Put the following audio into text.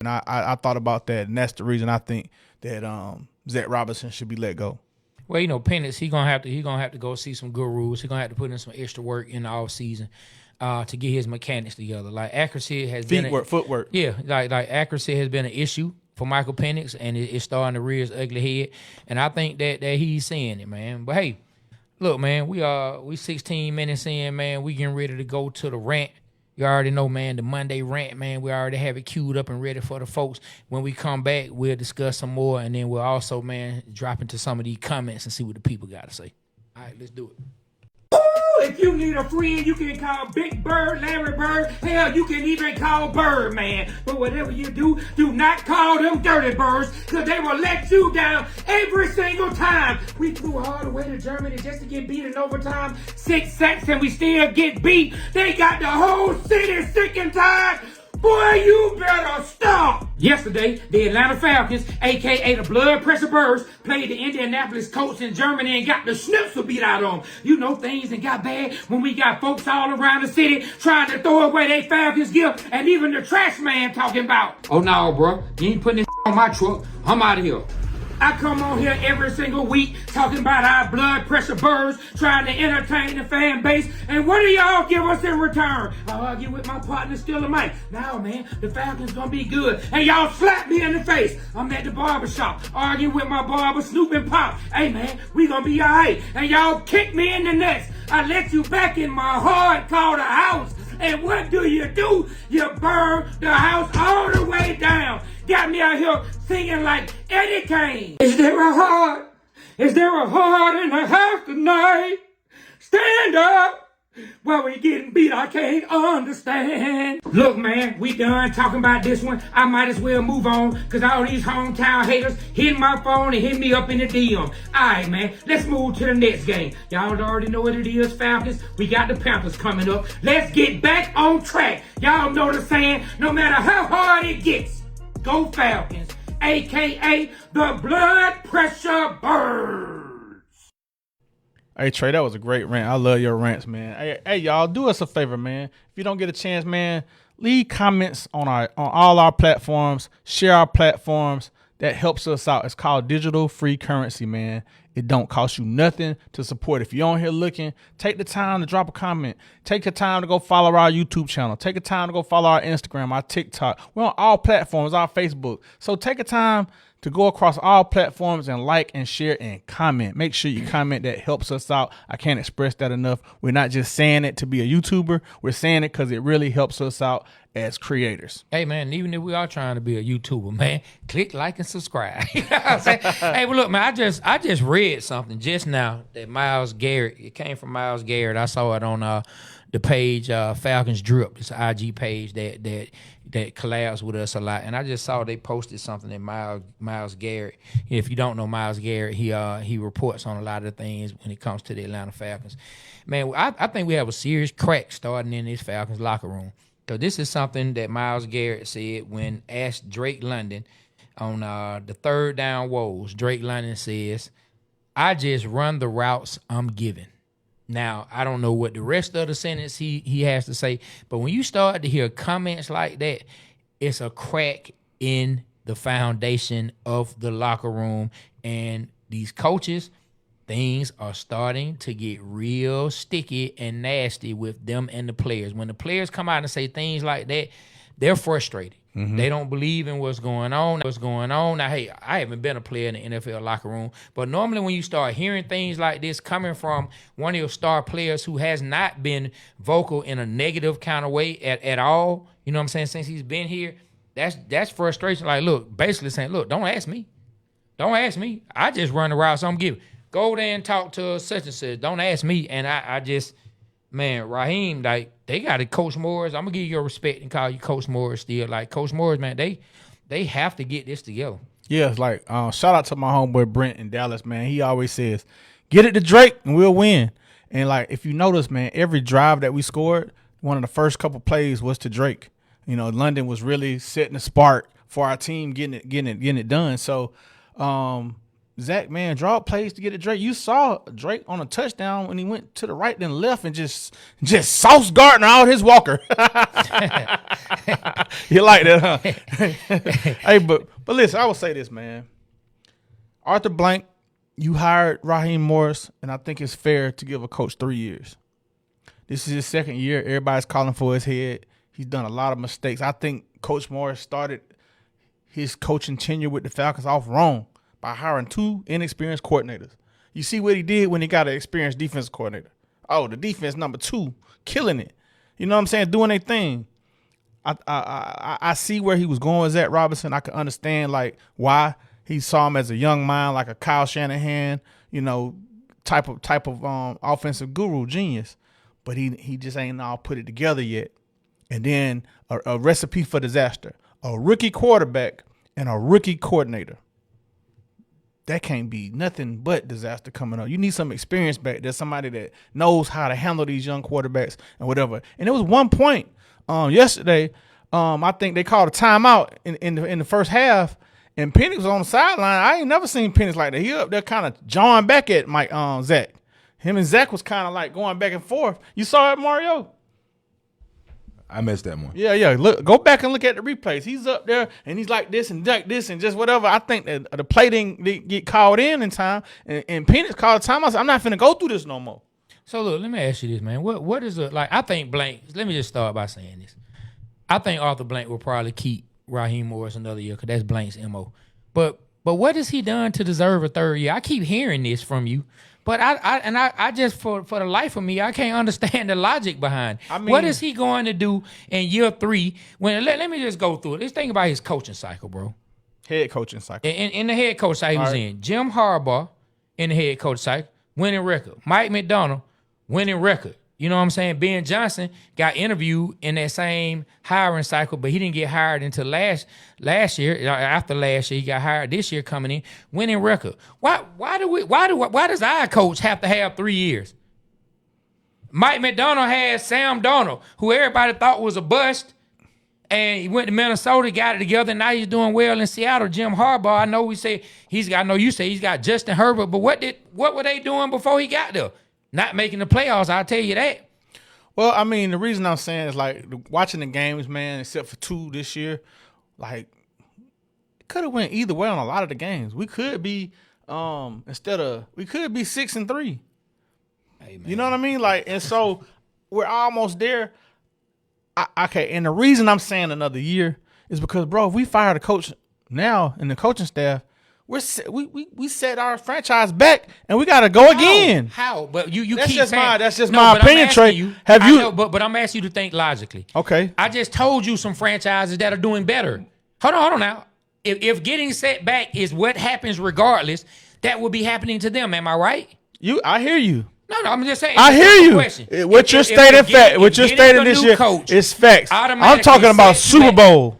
And I thought about that, and that's the reason I think that Zach Robinson should be let go. Well, Penix, he gonna have to go see some gurus. He gonna have to put in some extra work in the off season to get his mechanics together. Like accuracy has Footwork. Yeah, like accuracy has been an issue for Michael Penix, and it's starting to rear its ugly head. And I think that he's seeing it, man. But hey, look, man, we 16 minutes in, man. We getting ready to go to the rant. You already know, man, the Monday rant, man. We already have it queued up and ready for the folks. When we come back, we'll discuss some more, and then we'll also, man, drop into some of these comments and see what the people got to say. All right, let's do it. If you need a friend, you can call Big Bird, Larry Bird. Hell, you can even call Birdman. But whatever you do, do not call them dirty birds, because they will let you down every single time. We flew all the way to Germany just to get beat in overtime. 6 sacks and we still get beat. They got the whole city sick and tired. Boy, you better stop! Yesterday, the Atlanta Falcons, a.k.a. the Blood Pressure Birds, played the Indianapolis Colts in Germany and got the schnitzel beat out of them. You know things that got bad when we got folks all around the city trying to throw away their Falcons gift, and even the trash man talking about, oh no, bro, you ain't putting this on my truck. I'm out of here. I come on here every single week talking about our blood pressure birds, trying to entertain the fan base. And what do y'all give us in return? I argue with my partner still a mic. Now, man, the Falcons gonna be good. And y'all slap me in the face. I'm at the barbershop arguing with my barber, Snoop and Pop. Hey, man, we gonna be all right. And y'all kick me in the nuts. I let you back in my heart called a house. And what do? You burn the house all the way down. Got me out here singing like Eddie Kane. Is there a heart? Is there a heart in the house tonight? Stand up. While we getting beat, I can't understand. Look, man, we done talking about this one. I might as well move on, because all these hometown haters hit my phone and hit me up in the DM. All right, man, let's move to the next game. Y'all already know what it is, Falcons. We got the Panthers coming up. Let's get back on track. Y'all know the saying, no matter how hard it gets, go Falcons, a.k.a. the Blood Pressure Birds. Hey, Trey, that was a great rant. I love your rants, man. Hey, y'all, do us a favor, man. If you don't get a chance, man, leave comments on all our platforms. Share our platforms. That helps us out. It's called digital free currency, man. It don't cost you nothing to support. If you're on here looking, take the time to drop a comment. Take the time to go follow our YouTube channel. Take the time to go follow our Instagram, our TikTok. We're on all platforms, our Facebook. So take a time to go across all platforms and like and share and comment. Make sure you comment. That helps us out. I can't express that enough. We're not just saying it to be a YouTuber. We're saying it because it really helps us out as creators. Hey, man, even if we are trying to be a YouTuber, man, click like and subscribe. You know what I'm saying? Hey, but look, man, I just read something just now that Myles Garrett, it came from Myles Garrett. I saw it on the page Falcons Drip. It's an IG page that collabs with us a lot. And I just saw they posted something that Myles Garrett. If you don't know Myles Garrett, he reports on a lot of things when it comes to the Atlanta Falcons. Man, I think we have a serious crack starting in this Falcons locker room. So this is something that Myles Garrett said when asked Drake London on the third down woes. Drake London says, I just run the routes I'm given. Now, I don't know what the rest of the sentence he has to say, but when you start to hear comments like that, it's a crack in the foundation of the locker room. And these coaches, things are starting to get real sticky and nasty with them and the players. When the players come out and say things like that, they're frustrated. Mm-hmm. They don't believe in what's going on. Now, hey, I haven't been a player in the NFL locker room, but normally when you start hearing things like this coming from one of your star players who has not been vocal in a negative kind of way at all, you know what I'm saying, since he's been here, that's frustration. Like, look, basically saying, look, don't ask me. Don't ask me. I just run the routes I'm giving. Go there and talk to such and such. Don't ask me. And I just, man, Raheem, like, they got to Coach Morris. I'm going to give you your respect and call you Coach Morris still. Like, Coach Morris, man, they have to get this together. Yeah, it's like, shout out to my homeboy Brent in Dallas, man. He always says, get it to Drake and we'll win. And, like, if you notice, man, every drive that we scored, one of the first couple plays was to Drake. You know, London was really setting the spark for our team getting it done. So, Zach, man, draw up plays to get it Drake. You saw Drake on a touchdown when he went to the right then left and just Sauce Gardner out his walker. You like that, huh? Hey, but listen, I will say this, man. Arthur Blank, you hired Raheem Morris, and I think it's fair to give a coach 3 years. This is his second year. Everybody's calling for his head. He's done a lot of mistakes. I think Coach Morris started his coaching tenure with the Falcons off wrong by hiring 2 inexperienced coordinators. You see what he did when he got an experienced defensive coordinator. Oh, the defense number 2, killing it. You know what I'm saying? Doing their thing. I see where he was going with Zach Robinson. I can understand like why he saw him as a young mind, like a Kyle Shanahan, you know, type of offensive guru, genius. But he just ain't all put it together yet. And then a recipe for disaster. A rookie quarterback and a rookie coordinator. That can't be nothing but disaster coming up. You need some experience back there, somebody that knows how to handle these young quarterbacks and whatever. And it was one point yesterday, I think they called a timeout in the first half, and Penix was on the sideline. I ain't never seen Penix like that. He up there kind of jawing back at Zach. Him and Zach was kind of like going back and forth. You saw it, Mario? I missed that one. Yeah. Look, go back and look at the replays. He's up there and he's like this and like this and just whatever. I think that the play didn't get called in time, and Penix called time. I said, I'm not finna go through this no more. So look, let me ask you this, man. What is it like? I think Blank. Let me just start by saying this. I think Arthur Blank will probably keep Raheem Morris another year because that's Blank's MO. But what has he done to deserve a third year? I keep hearing this from you. But I just for the life of me, I can't understand the logic behind. I mean, what is he going to do in year 3? When let me just go through it. Let's think about his coaching cycle, bro. Head coaching cycle. In the head coach cycle he was in. Jim Harbaugh in the head coach cycle, winning record. Mike McDonald, winning record. You know what I'm saying? Ben Johnson got interviewed in that same hiring cycle, but he didn't get hired until last year. After last year, he got hired this year coming in, winning record. Why does our coach have to have 3 years? Mike McDonald had Sam Darnold, who everybody thought was a bust, and he went to Minnesota, got it together, and now he's doing well in Seattle. Jim Harbaugh, I know you say he's got Justin Herbert, but what were they doing before he got there? Not making the playoffs, I'll tell you that. Well, I mean, the reason I'm saying is like watching the games, man, except for 2 this year, like it could have went either way on a lot of the games. We could be 6-3. Hey, man. You know what I mean? Like, and so we're almost there. Okay, and the reason I'm saying another year is because, bro, if we fire the coach now and the coaching staff, we set our franchise back and we got to go again. How? But you that's keep just saying that's just my opinion, Trey. But I'm asking you to think logically. Okay. I just told you some franchises that are doing better. Hold on now. If getting set back is what happens regardless, that will be happening to them. Am I right? I hear you. No, I'm just saying. I hear you. Question. What you're stating this year is facts. I'm talking about Super Bowl.